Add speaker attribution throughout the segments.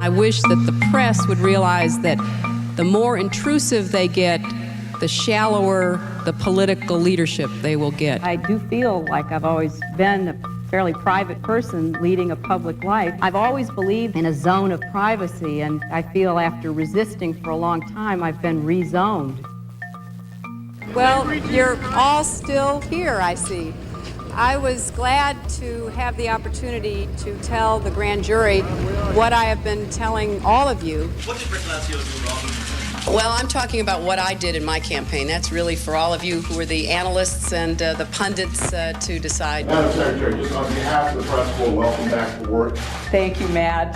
Speaker 1: I wish that the press would realize that the more intrusive they get, the shallower the political leadership they will get.
Speaker 2: I do feel like I've always been a fairly private person leading a public life. I've always believed in a zone of privacy, and I feel after resisting for a long time, I've been rezoned.
Speaker 1: Well, you're all still here, I see. I was glad to have the opportunity to tell the grand jury what I have been telling all of you.
Speaker 3: What did Rick Lazio do wrong?
Speaker 1: Well, I'm talking about what I did in my campaign. That's really for all of you who are the analysts and the pundits to decide.
Speaker 4: Madam Secretary, just on behalf of the press corps, welcome back to work.
Speaker 5: Thank you, Matt.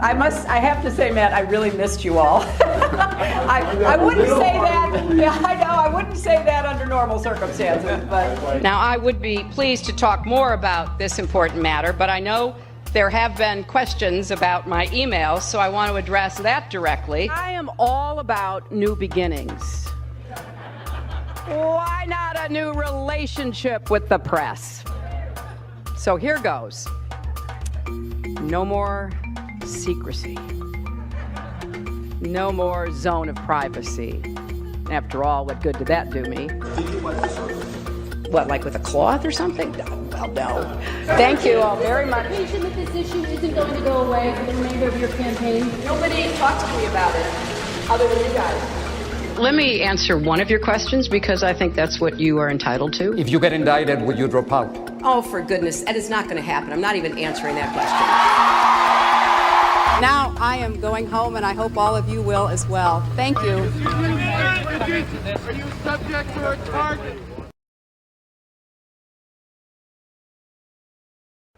Speaker 5: I have to say, Matt, I really missed you all. I wouldn't say that. Yeah, I know. I wouldn't say that under normal circumstances. But
Speaker 1: Now, I would be pleased to talk more about this important matter, but I know there have been questions about my emails, so I want to address that directly. I am all about new beginnings. Why not a new relationship with the press? So here goes. No more secrecy. No more zone of privacy. After all, what good did that do me? What, like with a cloth or something? Well, no. Thank you all very much.
Speaker 6: That this issue isn't going to go away for the remainder of your campaign?
Speaker 5: nobody talked to me about it, other than you guys.
Speaker 1: Let me answer one of your questions because I think that's what you are entitled to.
Speaker 7: If you get indicted, would you drop out?
Speaker 1: Oh, for goodness, that is not going to happen. I'm not even answering that question. Now I am going home, and I hope all of you will as well. Thank you.
Speaker 3: Are you subject to a target?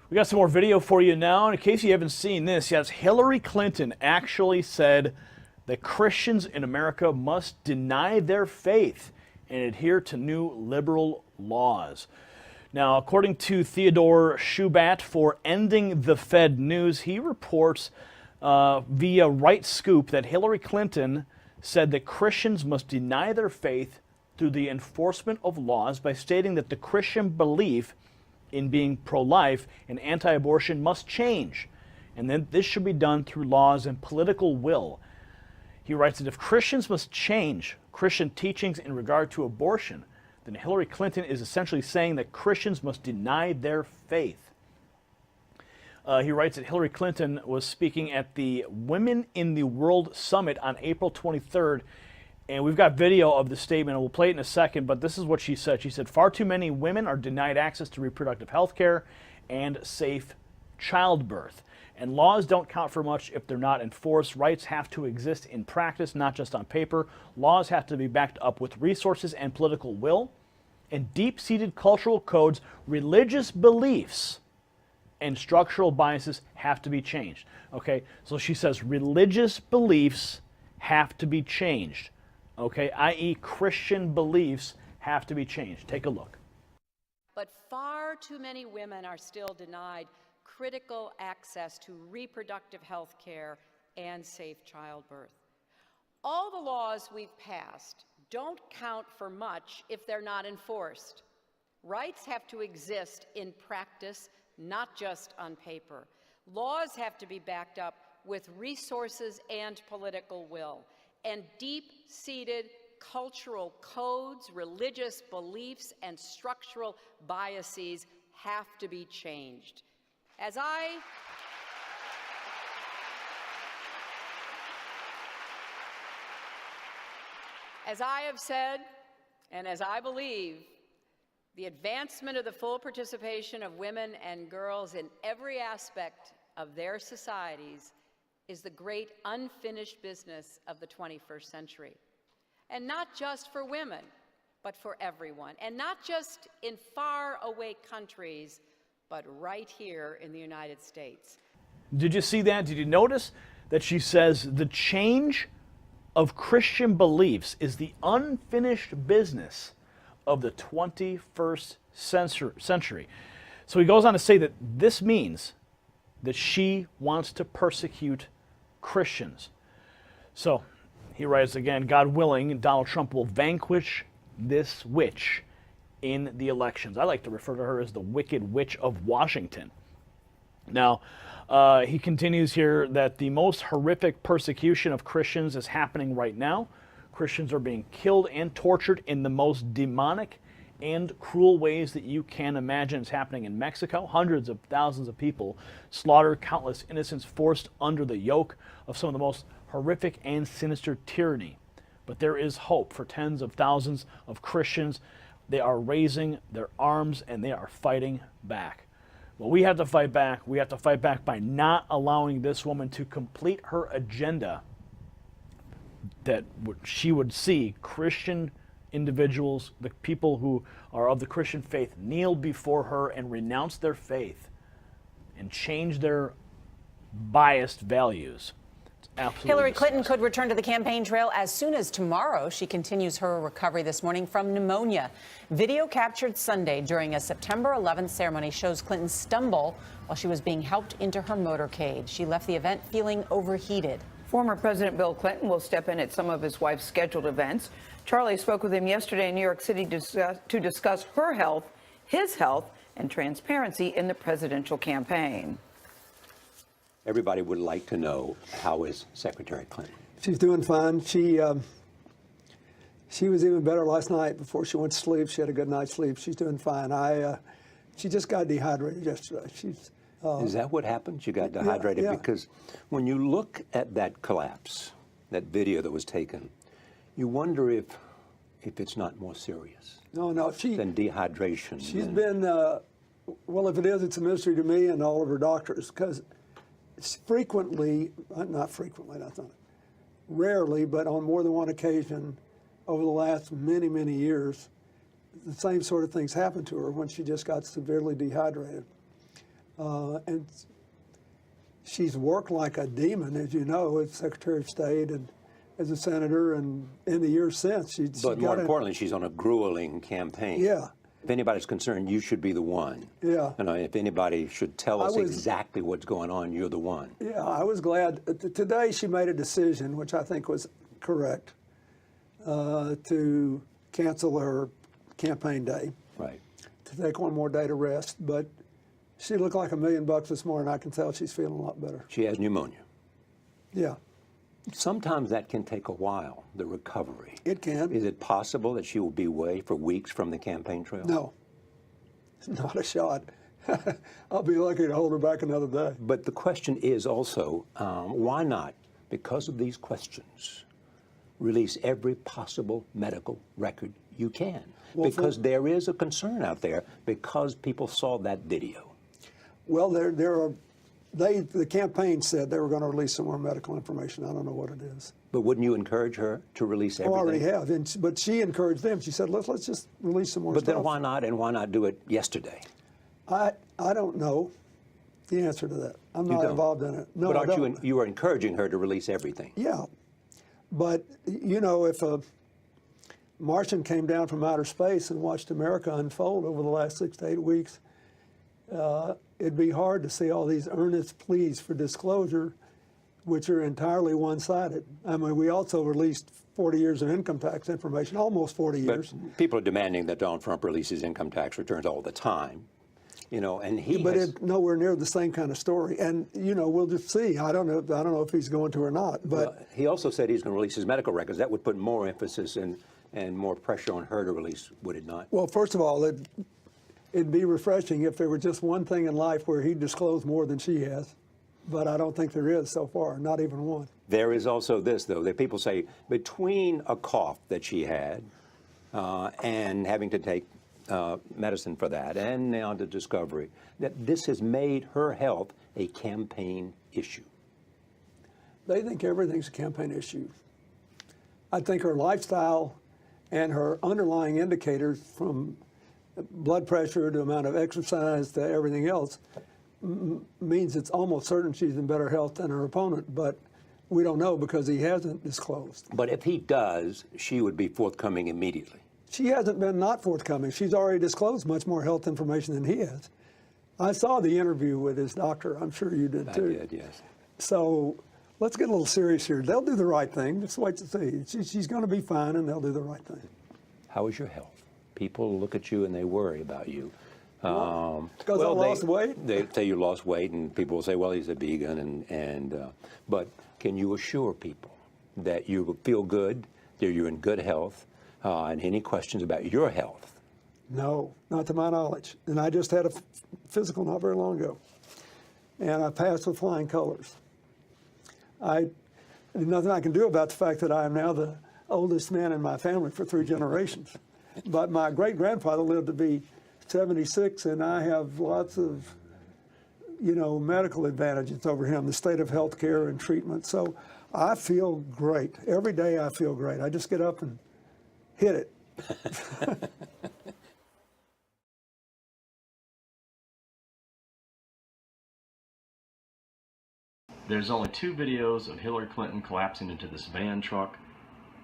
Speaker 8: We got some more video for you now. And in case you haven't seen this, yes, Hillary Clinton actually said that Christians in America must deny their faith and adhere to new liberal laws. Now, according to Theodore Shubat for Ending the Fed News, he reports via Right Scoop that Hillary Clinton said that Christians must deny their faith through the enforcement of laws by stating that the Christian belief in being pro-life and anti-abortion must change, and then this should be done through laws and political will. He writes that if Christians must change Christian teachings in regard to abortion, then Hillary Clinton is essentially saying that Christians must deny their faith. He writes that Hillary Clinton was speaking at the Women in the World Summit on April 23rd, and we've got video of the statement, and we'll play it in a second, but this is what she said. She said, "Far too many women are denied access to reproductive health care and safe childbirth. And laws don't count for much if they're not enforced. Rights have to exist in practice, not just on paper. Laws have to be backed up with resources and political will. And deep-seated cultural codes, religious beliefs, and structural biases have to be changed." Okay, so she says religious beliefs have to be changed. Okay, i.e. Christian beliefs have to be changed. Take a look.
Speaker 1: But far too many women are still denied critical access to reproductive health care and safe childbirth. All the laws we've passed don't count for much if they're not enforced. Rights have to exist in practice, not just on paper. Laws have to be backed up with resources and political will. And deep-seated cultural codes, religious beliefs, and structural biases have to be changed. As I have said, and as I believe, the advancement of the full participation of women and girls in every aspect of their societies is the great unfinished business of the 21st century. And not just for women, but for everyone. And not just in faraway countries, but right here in the United States.
Speaker 8: Did you see that? Did you notice that she says the change of Christian beliefs is the unfinished business of the 21st century? So he goes on to say that this means that she wants to persecute Christians. So he writes again, God willing, Donald Trump will vanquish this witch in the elections. I like to refer to her as the Wicked Witch of Washington. Now, he continues here that the most horrific persecution of Christians is happening right now. Christians are being killed and tortured in the most demonic and cruel ways that you can imagine. It's happening in Mexico. Hundreds of thousands of people slaughtered, countless innocents forced under the yoke of some of the most horrific and sinister tyranny. But there is hope for tens of thousands of Christians. They are raising their arms and they are fighting back. Well, we have to fight back. We have to fight back by not allowing this woman to complete her agenda that she would see Christian individuals, the people who are of the Christian faith, kneel before her and renounce their faith and change their biased values.
Speaker 9: Hillary Clinton could return to the campaign trail as soon as tomorrow. She continues her recovery this morning from pneumonia. Video captured Sunday during a September 11th ceremony shows Clinton stumble while she was being helped into her motorcade. She left the event feeling overheated.
Speaker 5: Former President Bill Clinton will step in at some of his wife's scheduled events. Charlie spoke with him yesterday in New York City to discuss her health, his health, and transparency in the presidential campaign.
Speaker 10: Everybody would like to know, how is Secretary Clinton?
Speaker 11: She's doing fine. She was even better last night before she went to sleep. She had a good night's sleep. She's doing fine. She just got dehydrated yesterday.
Speaker 10: Is that what happened? You got dehydrated?
Speaker 11: Yeah.
Speaker 10: Because when you look at that collapse, that video that was taken, you wonder if it's not more serious.
Speaker 11: No,
Speaker 10: than dehydration.
Speaker 11: She's been, well, if it is, it's a mystery to me and all of her doctors, because frequently, not frequently, that's not it, rarely, but on more than one occasion over the last many, many years, the same sort of things happened to her when she just got severely dehydrated. And she's worked like a demon, as you know, as Secretary of State and as a senator, and in the years since.
Speaker 10: But more importantly, she's on a grueling campaign.
Speaker 11: Yeah.
Speaker 10: If anybody's concerned, you should be the one.
Speaker 11: Yeah.
Speaker 10: You know, if anybody should tell us exactly what's going on, you're the one.
Speaker 11: Yeah, I was glad. Today she made a decision, which I think was correct, to cancel her campaign day.
Speaker 10: Right.
Speaker 11: To take one more day to rest. But she looked like $1 million this morning. I can tell she's feeling a lot better.
Speaker 10: She has pneumonia.
Speaker 11: Yeah.
Speaker 10: Sometimes that can take a while, the recovery.
Speaker 11: It can.
Speaker 10: Is it possible that she will be away for weeks from the campaign trail?
Speaker 11: No. Not a shot. I'll be lucky to hold her back another day.
Speaker 10: But the question is also, why not, because of these questions, release every possible medical record you can? Well, because there is a concern out there because people saw that video.
Speaker 11: Well, the campaign said they were going to release some more medical information. I don't know what it is.
Speaker 10: But wouldn't you encourage her to release everything?
Speaker 11: I already have, but she encouraged them. She said, let's just release some more stuff.
Speaker 10: But then why not, and why not do it yesterday?
Speaker 11: I don't know the answer to that. I'm not involved in it. No,
Speaker 10: but you are encouraging her to release everything?
Speaker 11: Yeah. But, you know, if a Martian came down from outer space and watched America unfold over the last 6 to 8 weeks, it'd be hard to see all these earnest pleas for disclosure, which are entirely one-sided. I mean, we also released 40 years of income tax information, almost 40 years.
Speaker 10: But people are demanding that Donald Trump releases income tax returns all the time, you know, and he
Speaker 11: But it's nowhere near the same kind of story. And, you know, we'll just see. I don't know if he's going to or not. But
Speaker 10: well, he also said he's going to release his medical records. That would put more emphasis and more pressure on her to release, would it not?
Speaker 11: Well, first of all, it'd be refreshing if there were just one thing in life where he disclosed more than she has. But I don't think there is so far, not even one.
Speaker 10: There is also this, though, that people say between a cough that she had and having to take medicine for that, and now the discovery, that this has made her health a campaign issue.
Speaker 11: They think everything's a campaign issue. I think her lifestyle and her underlying indicators, from blood pressure to amount of exercise to everything else, means it's almost certain she's in better health than her opponent, but we don't know because he hasn't disclosed.
Speaker 10: But if he does, she would be forthcoming immediately.
Speaker 11: She hasn't been not forthcoming. She's already disclosed much more health information than he has. I saw the interview with his doctor. I'm sure you did too.
Speaker 10: I did, yes.
Speaker 11: So let's get a little serious here. They'll do the right thing. Just wait to see. She's going to be fine, and they'll do the right thing.
Speaker 10: How is your health? People look at you and they worry about you.
Speaker 11: Because I lost weight?
Speaker 10: They say you lost weight, and people will say, well, he's a vegan, but can you assure people that you feel good, that you're in good health, and any questions about your health?
Speaker 11: No, not to my knowledge. And I just had a physical not very long ago, and I passed with flying colors. There's nothing I can do about the fact that I am now the oldest man in my family for 3 generations. But my great-grandfather lived to be 76, and I have lots of, medical advantages over him, the state of health care and treatment. So I feel great. Every day I feel great. I just get up and hit it.
Speaker 12: There's only 2 videos of Hillary Clinton collapsing into this van truck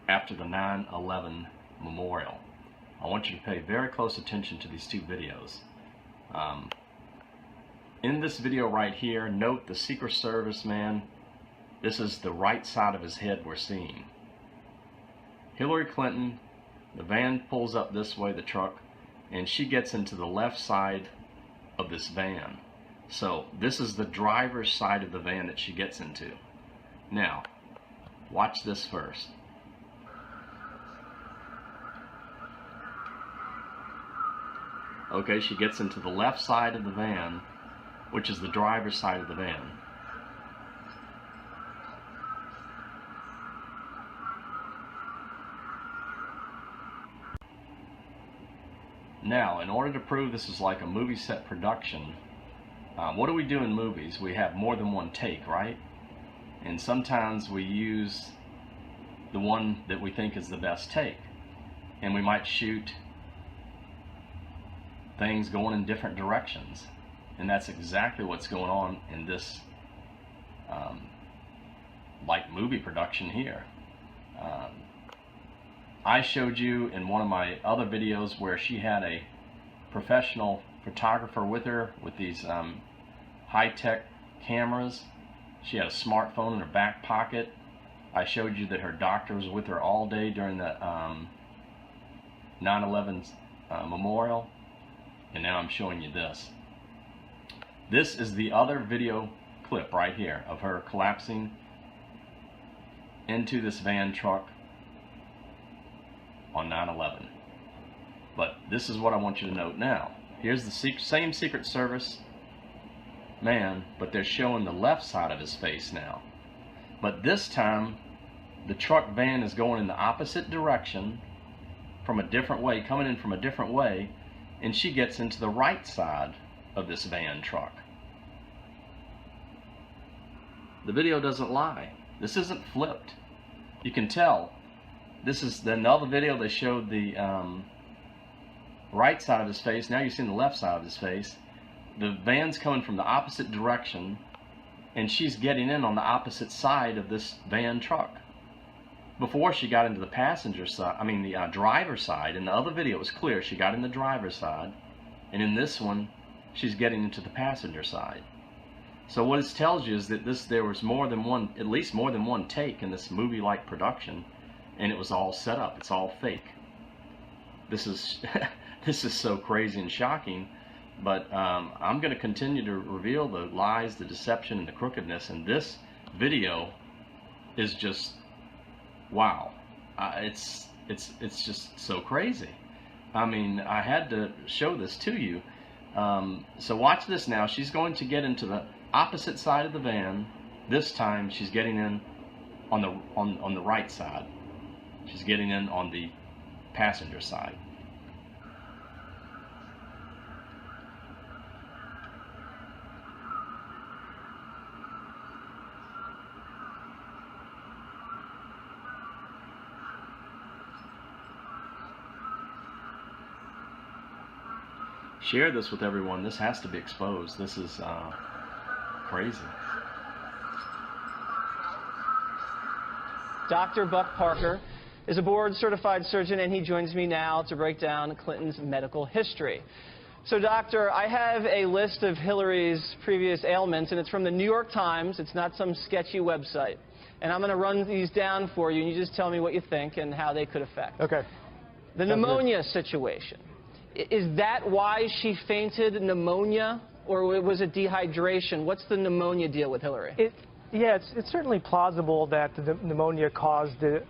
Speaker 12: after the 9/11 memorial. I want you to pay very close attention to these 2 videos. In this video right here, note the Secret Service man. This is the right side of his head we're seeing. Hillary Clinton, the van pulls up this way, the truck, and she gets into the left side of this van. So this is the driver's side of the van that she gets into. Now, watch this first. Okay, she gets into the left side of the van, which is the driver's side of the van. Now, in order to prove this is like a movie set production, what do we do in movies? We have more than one take, right? And sometimes we use the one that we think is the best take. And we might shoot things going in different directions. And that's exactly what's going on in this like movie production here. I showed you in one of my other videos where she had a professional photographer with her with these high-tech cameras. She had a smartphone in her back pocket. I showed you that her doctor was with her all day during the 9/11 memorial. And now I'm showing you this. This is the other video clip right here of her collapsing into this van truck on 9/11. But this is what I want you to note now. Here's the same Secret Service man, but they're showing the left side of his face now. But this time, the truck van is going in the opposite direction from a different way, coming in from a different way, and she gets into the right side of this van truck. The video doesn't lie. This isn't flipped. You can tell. This is another video they showed the right side of his face. Now you're seeing the left side of his face. The van's coming from the opposite direction, and she's getting in on the opposite side of this van truck. Before she got into the passenger side, the driver's side. In the other video it was clear she got in the driver's side, and in this one she's getting into the passenger side. So what it tells you is that there was at least more than one take in this movie-like production, and it was all set up. It's all fake. This is this is so crazy and shocking, but I'm going to continue to reveal the lies, the deception, and the crookedness, and this video is just wow. It's just so crazy. I had to show this to you. So watch this now. She's going to get into the opposite side of the van. This time she's getting in on the right side. She's getting in on the passenger side. Share this with everyone. This has to be exposed. This is crazy.
Speaker 13: Dr. Buck Parker is a board-certified surgeon, and he joins me now to break down Clinton's medical history. So, Doctor, I have a list of Hillary's previous ailments, and it's from the New York Times. It's not some sketchy website. And I'm going to run these down for you, and you just tell me what you think and how they could affect.
Speaker 14: Okay.
Speaker 13: The pneumonia situation. Is that why she fainted? Pneumonia? Or was it dehydration? What's the pneumonia deal with Hillary?
Speaker 14: Yeah, it's certainly plausible that the pneumonia caused it.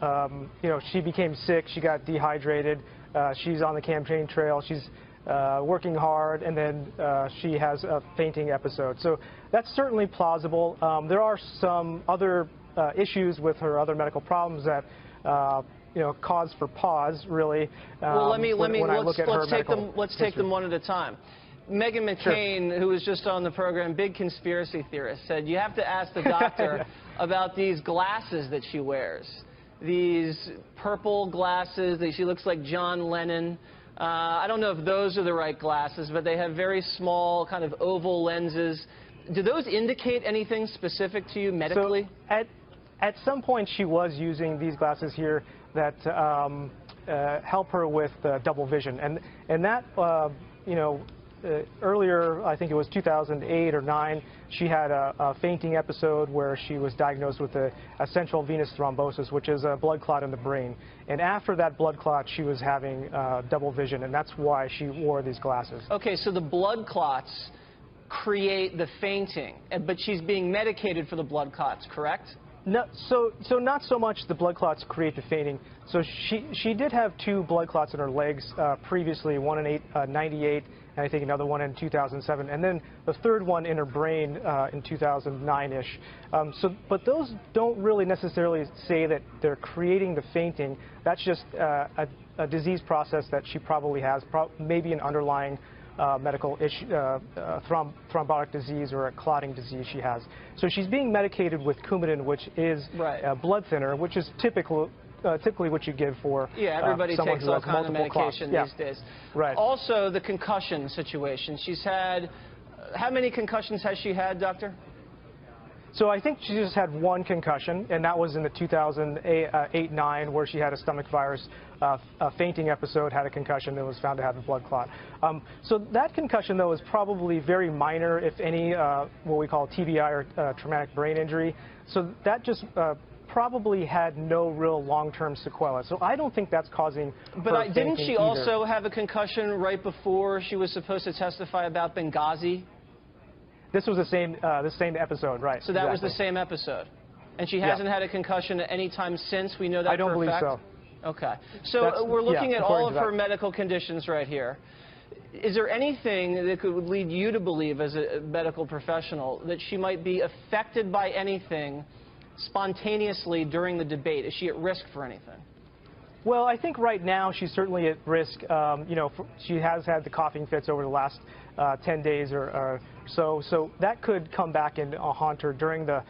Speaker 14: She became sick, she got dehydrated, she's on the campaign trail, she's working hard, and then she has a fainting episode. So that's certainly plausible. There are some other issues with her other medical problems that cause for pause, really.
Speaker 13: Well, let's take them one at a time. Meghan McCain,
Speaker 14: Sure.
Speaker 13: who was just on the program, big conspiracy theorist, said you have to ask the doctor about these glasses that she wears. These purple glasses, she looks like John Lennon. I don't know if those are the right glasses, but they have very small kind of oval lenses. Do those indicate anything specific to you medically?
Speaker 14: So at some point she was using these glasses here that help her with double vision. And that, earlier, I think it was 2008 or 9, she had a fainting episode where she was diagnosed with a central venous thrombosis, which is a blood clot in the brain. And after that blood clot, she was having double vision, and that's why she wore these glasses.
Speaker 13: Okay, so the blood clots create the fainting, but she's being medicated for the blood clots, correct?
Speaker 14: No, so not so much the blood clots create the fainting. So she did have 2 blood clots in her legs previously, one in 98, and I think another one in 2007, and then the third one in her brain in 2009-ish. But those don't really necessarily say that they're creating the fainting. That's just a disease process that she probably has, maybe an underlying medical issue, thrombotic disease or a clotting disease she has. So she's being medicated with Coumadin, which is a blood thinner, which is typically what you give for
Speaker 13: everybody
Speaker 14: someone
Speaker 13: takes
Speaker 14: who
Speaker 13: all
Speaker 14: has
Speaker 13: kind of
Speaker 14: multiple
Speaker 13: medication
Speaker 14: clots.
Speaker 13: these days.
Speaker 14: Right.
Speaker 13: Also, the concussion situation. She's had, how many concussions has she had, doctor?
Speaker 14: So I think she just had 1 concussion, and that was in the 2008-9, where she had a stomach virus fainting episode, had a concussion, and was found to have a blood clot. So that concussion, though, is probably very minor, if any, what we call TBI or traumatic brain injury. So that just probably had no real long-term sequelae. So I don't think that's causing
Speaker 13: But didn't she
Speaker 14: either.
Speaker 13: also have a concussion right before she was supposed to testify about Benghazi?
Speaker 14: This was the same episode, right?
Speaker 13: So that was the same episode. And she hasn't had a concussion at any time since? We know that
Speaker 14: I don't
Speaker 13: for a
Speaker 14: believe
Speaker 13: fact?
Speaker 14: so.
Speaker 13: Okay. So we're looking at all of her medical conditions right here. Is there anything that could lead you to believe, as a medical professional, that she might be affected by anything spontaneously during the debate? Is she at risk for anything?
Speaker 14: Well, I think right now she's certainly at risk. She has had the coughing fits over the last 10 days or so. So that could come back and haunt her during the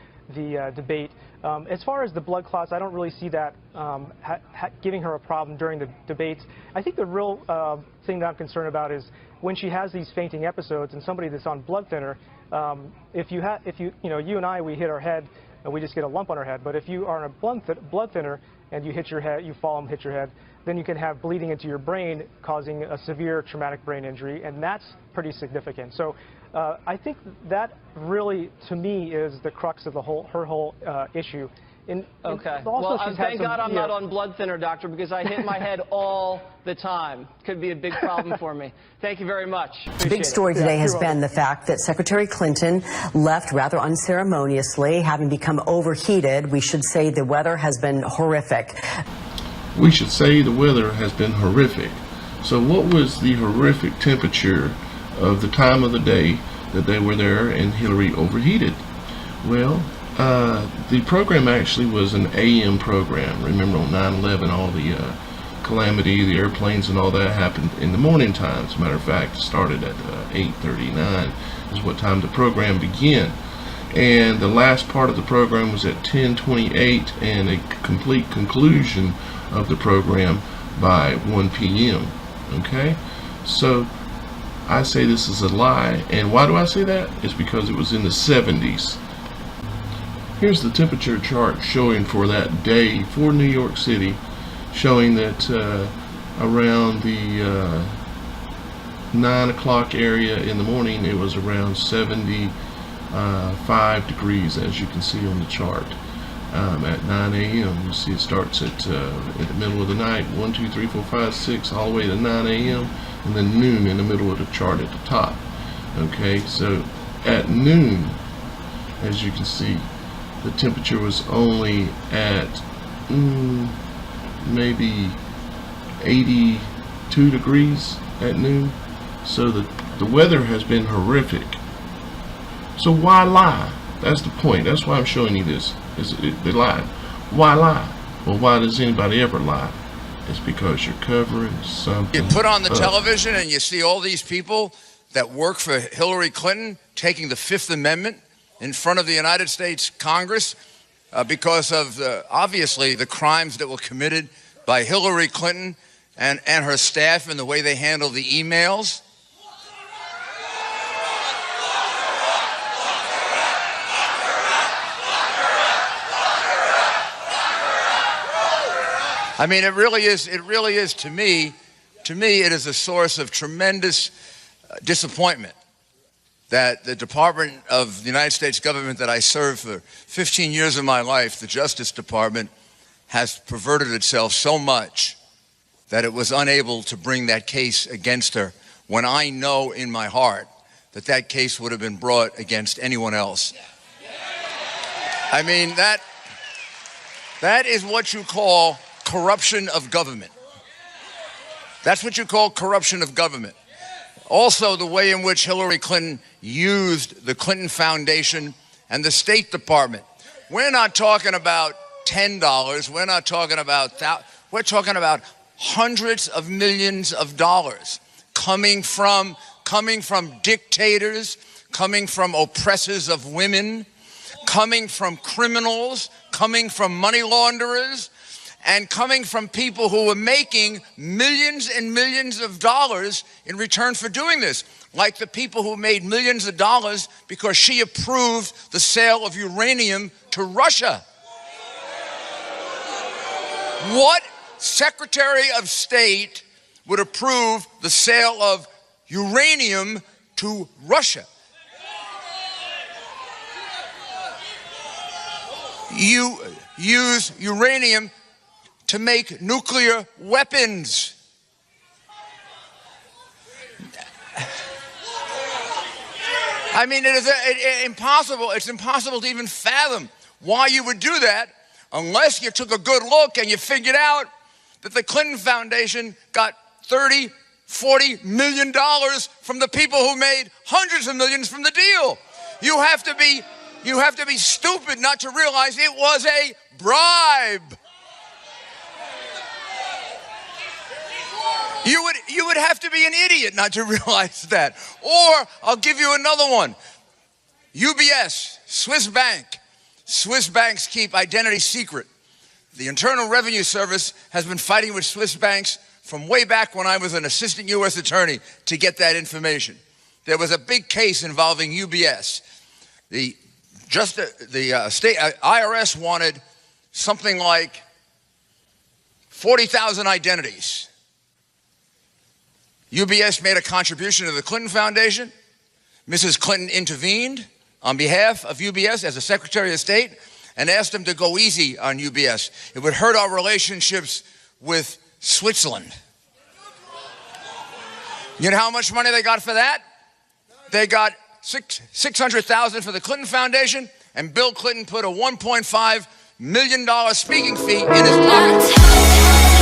Speaker 14: debate. As far as the blood clots, I don't really see that giving her a problem during the debates. I think the real thing that I'm concerned about is when she has these fainting episodes and somebody that's on blood thinner. You and I, we hit our head and we just get a lump on our head. But if you are on a blood thinner and you hit your head, you fall and hit your head, then you can have bleeding into your brain, causing a severe traumatic brain injury, and that's pretty significant. So I think that really, to me, is the crux of her whole issue.
Speaker 13: Okay.
Speaker 14: Also,
Speaker 13: well, thank God I'm not on blood thinner, doctor, because I hit my head all the time. Could be a big problem for me. Thank you very much.
Speaker 15: The big story today has been the fact that Secretary Clinton left rather unceremoniously, having become overheated. We should say the weather has been horrific.
Speaker 16: We should say the weather has been horrific. So what was the horrific temperature of the time of the day that they were there and Hillary overheated? Well, the program actually was an AM program. Remember on 9/11, all the calamity, the airplanes and all that happened in the morning time. As a matter of fact, it started at 8:39 is what time the program began. And the last part of the program was at 10:28 and a complete conclusion of the program by 1 p.m. Okay? So I say this is a lie. And why do I say that? It's because it was in the 70s. Here's the temperature chart showing for that day for New York City, showing that around the 9 o'clock area in the morning, it was around 75 degrees, as you can see on the chart. at 9 a.m. You see it starts at the middle of the night, 1, 2, 3, 4, 5, 6, all the way to 9 a.m. and then noon in the middle of the chart at the top. Okay, so at noon, as you can see, the temperature was only at maybe 82 degrees at noon. So the weather has been horrific. So why lie? That's the point. That's why I'm showing you this. They lied. Why lie? Well, why does anybody ever lie? It's because you're covering something.
Speaker 17: You put on the
Speaker 16: up.
Speaker 17: television and you see all these people that work for Hillary Clinton taking the Fifth Amendment in front of the United States Congress because of obviously the crimes that were committed by Hillary Clinton and her staff and the way they handle the emails. I mean, it really is to me, it is a source of tremendous disappointment that the Department of the United States government that I served for 15 years of my life, the Justice Department, has perverted itself so much that it was unable to bring that case against her, when I know in my heart that that case would have been brought against anyone else. I mean, that is what you call corruption of government. That's what you call corruption of government. Also, the way in which Hillary Clinton used the Clinton Foundation and the State Department. We're not talking about $10. We're not talking about we're talking about hundreds of millions of dollars coming from dictators, coming from oppressors of women, coming from criminals, coming from money launderers, and coming from people who were making millions and millions of dollars in return for doing this, like the people who made millions of dollars because she approved the sale of uranium to Russia. What Secretary of State would approve the sale of uranium to Russia? You use uranium to make nuclear weapons. I mean, it is impossible. It's impossible to even fathom why you would do that unless you took a good look and you figured out that the Clinton Foundation got $30, $40 million from the people who made hundreds of millions from the deal. You have to be stupid not to realize it was a bribe. You would have to be an idiot not to realize that. Or I'll give you another one. UBS, Swiss bank. Swiss banks keep identity secret. The Internal Revenue Service has been fighting with Swiss banks from way back when I was an assistant U.S. attorney to get that information. There was a big case involving UBS. The state IRS wanted something like 40,000 identities. UBS made a contribution to the Clinton Foundation. Mrs. Clinton intervened on behalf of UBS as a Secretary of State and asked them to go easy on UBS. It would hurt our relationships with Switzerland. You know how much money they got for that? They got $600,000 for the Clinton Foundation, and Bill Clinton put a $1.5 million speaking fee in his pocket.